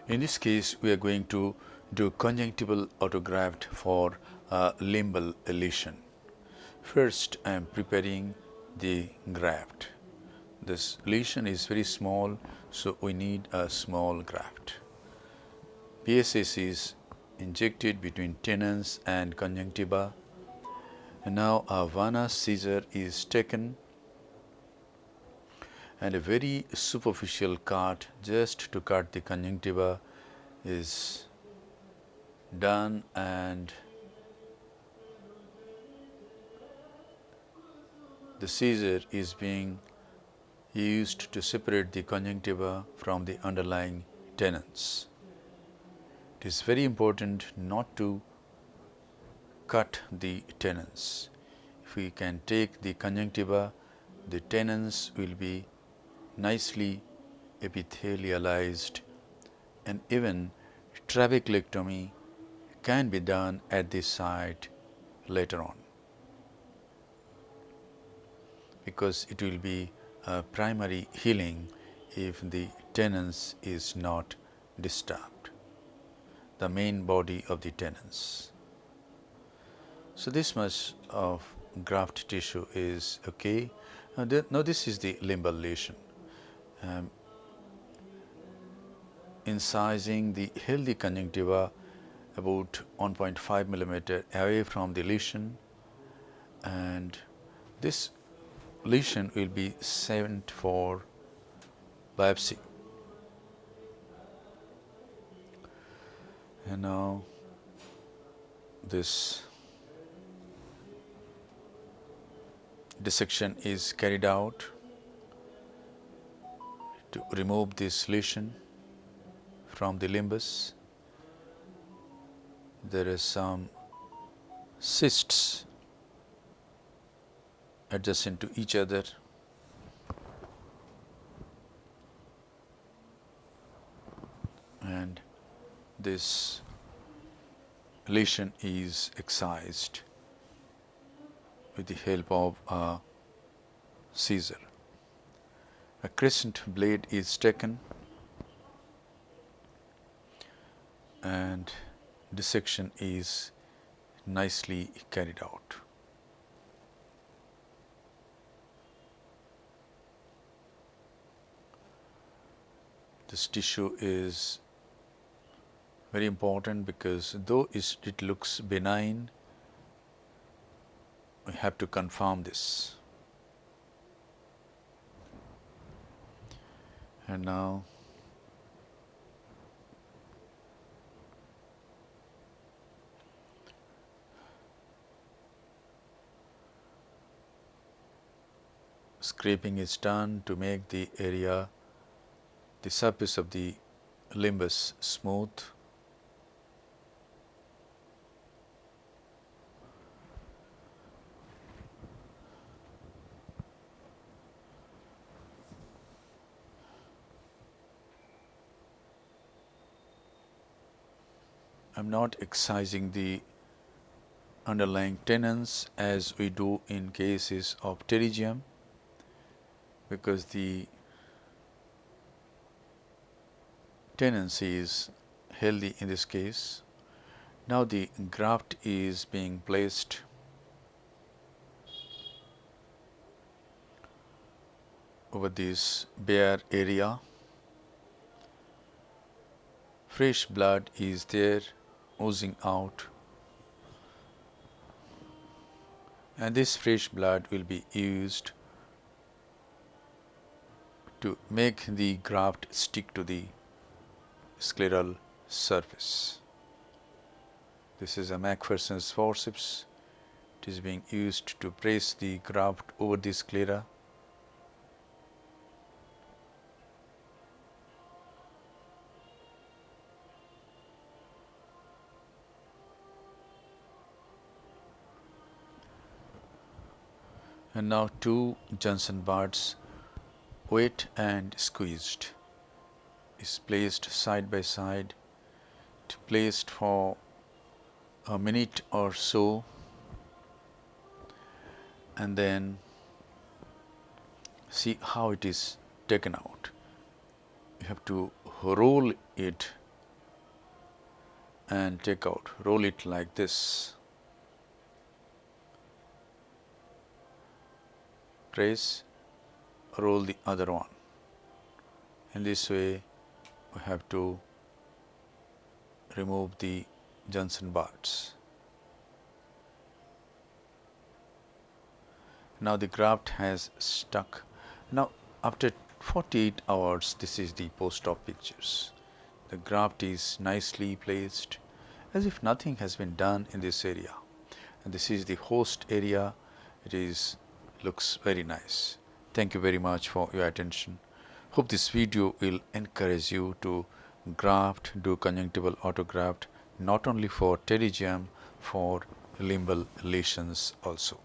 In this case, we are going to do conjunctival autograft for limbal lesion. First, I am preparing the graft. This lesion is very small, so we need a small graft. PSS is injected between tenons and conjunctiva. And now a Vanna scissor is taken and a very superficial cut just to cut the conjunctiva is done, and the scissor is being used to separate the conjunctiva from the underlying tenons. It is very important not to cut the tenons. If we can take the conjunctiva, the tenons will be nicely epithelialized, and even trabeculectomy can be done at this site later on, because it will be a primary healing if the tenons is not disturbed, the main body of the tenons. So this much of graft tissue is okay. Now this is the limbal lesion. Incising the healthy conjunctiva about 1.5 millimeter away from the lesion, and this lesion will be sent for biopsy. And now this dissection is carried out to remove this lesion from the limbus. There is some cysts adjacent to each other, and this lesion is excised with the help of a scissor. A crescent blade is taken and dissection is nicely carried out. This tissue is very important because though it looks benign, we have to confirm this. And now scraping is done to make the area, the surface of the limbus smooth. I am not excising the underlying tenons as we do in cases of pterygium, because the tenons is healthy in this case. Now the graft is being placed over this bare area. Fresh blood is there oozing out, and this fresh blood will be used to make the graft stick to the scleral surface. This is a Macpherson's forceps. It is being used to press the graft over the sclera. And now two Johnson buds, wet and squeezed, is placed side by side, placed for a minute or so, and then see how it is taken out. You have to roll it and take out. Roll it like this. Press, roll the other one. In this way, we have to remove the Johnson parts. Now the graft has stuck. Now after 48 hours, this is the post-op pictures. The graft is nicely placed as if nothing has been done in this area. And this is the host area. It looks very nice. Thank you very much for your attention. Hope this video will encourage you to graft, do conjunctival autograft, not only for pterygium, for limbal lesions also.